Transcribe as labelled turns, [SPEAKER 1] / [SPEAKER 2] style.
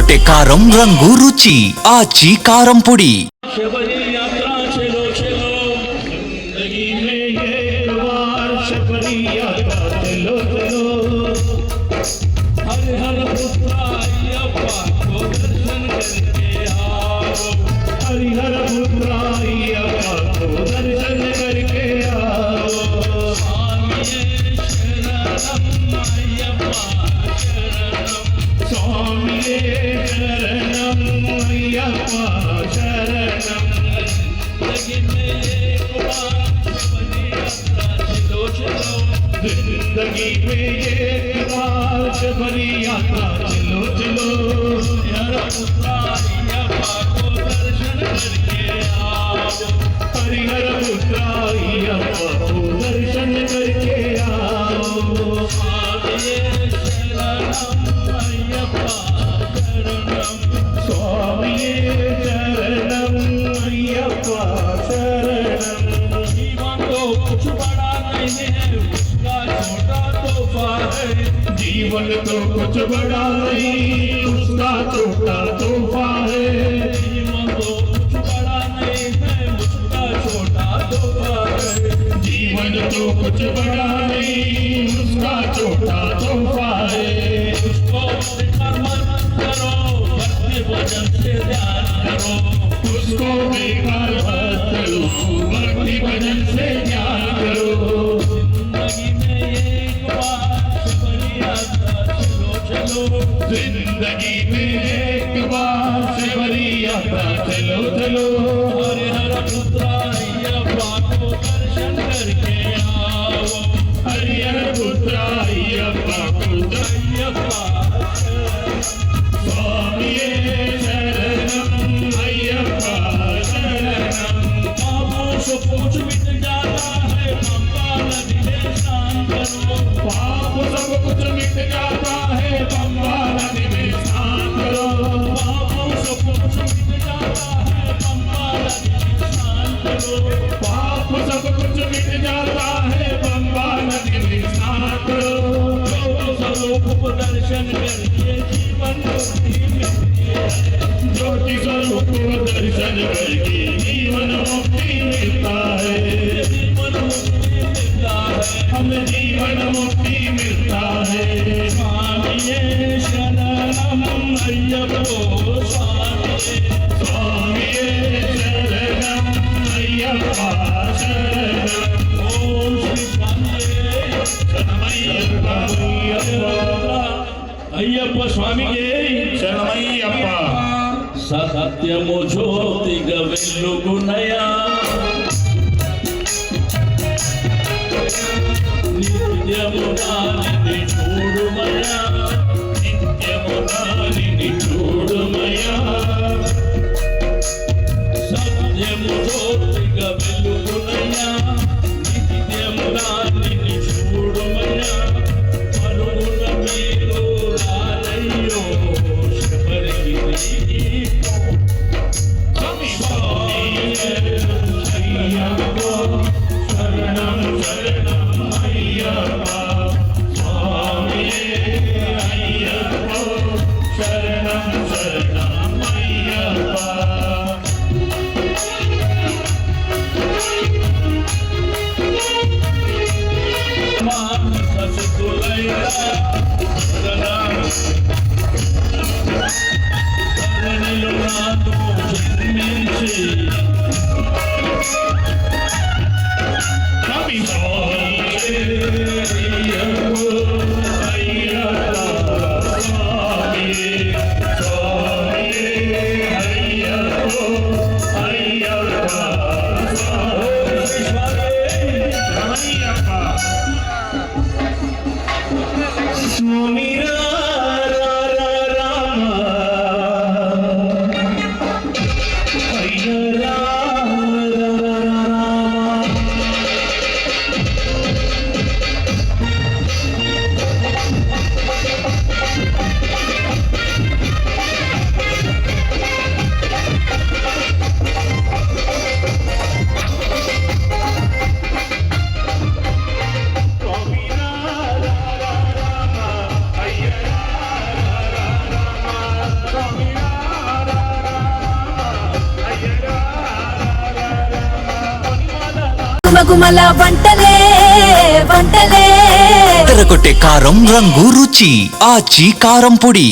[SPEAKER 1] ಹೊಟ್ಟೆ ಕಾರಂ ರಂಗು ರುಚಿ ಆಚಿ ಕಾರಂ ಪುಡಿ.
[SPEAKER 2] शबरी यात्रा चलो चलो जिंदगी में ये बार शबरी यात्रा चलो चलो हर हर पुत्र अय्यप्पा को दर्शन करके आओ हरिहर पुत्र अय्यप्पा को दर्शन करके आओ स्वामी शरणम अय्यप्पा शरणम स्वामी शरणम अय्यप्पा शरणम जिंदगी में एक बार शबरी यात्रा चलो चलो हर पुत्र अय्यप्पा को दर्शन करके आओ हरिहर पुत्र अय्यप्पा को दर्शन करके आओ स्वामी शरणम अय्यप्पा शरणम स्वामी शरणम अय्यप्पा शरणम जीवन तो कुछ बड़ा नहीं है उसका छोटा तोहफा है जीवन तो कुछ बड़ा नहीं उसका छोटा तोहफा है जीवन तो कुछ बड़ा नहीं है उसका छोटा तोहफा है जीवन तो कुछ बड़ा नहीं उसका छोटा तोहफा है उसको मत करो भक्ति भजन से ध्यान करो उसको बेकार मत करो भक्ति भजन से ध्यान करो जिंदगी में एक बार शबरी यात्रा चलो चलो जिंदगी में एक बार शबरी यात्रा चलो चलो हर हर पुत्र अय्यप्पा को दर्शन करके आओ हरिहर पुत्र अय्यप्पा को अय्यप्पा स्वामी शरणम अय्यप्पा शरणम पापों से कुछ मिट जाता है पंपा नदी में स्नान करो पाप सब कुछ मिट जाता है पंपा नदी में स्नान करो पापों से कुछ मिट जाता है पंपा नदी में स्नान करो पाप सब कुछ मिट जाता है पंपा नदी में स्नान करो स्वरूप दर्शन करके जीवन मुक्ति मिलती है ज्योति स्वरूप दर्शन करके जीवन मुक्ति मिलता है जीवन मुक्ति मिलता है हमें जीवन मुक्ति मिलता है स्वामी शरणम अय्यप्पा स्वामी शरणम अय्यप्पा शरणम ओम श्री स्वामी अय्यप्पा स्वामी के शरणमಯ್ಯಪ್ಪ ಸತ್ಯಮು ಜ್ಯೋತಿಗ ವೆಲ್ಲುಗುನಯ ನಿತ್ಯಮು ದಾನಿನಿ ಚೂಡುಮಯ ನಿತ್ಯಮು ದಾನಿನಿ ಚೂಡುಮಯ ಸತ್ಯಮು ಜ್ಯೋತಿಗ ವೆಲ್ಲುಗುನಯ ನಿತ್ಯಮು ದಾನಿನಿ ಚೂಡುಮಯ ಮರುಗುಣ ಮೇರು ರಾಲಯ್ಯೋ ಶಬರಿ शरणम शरणम अय्यप्पा स्वामी
[SPEAKER 3] గుమగుమల వంటలే వంటలే
[SPEAKER 1] తెరకొట్టే కారం రంగు రుచి ఆచి కారం పొడి.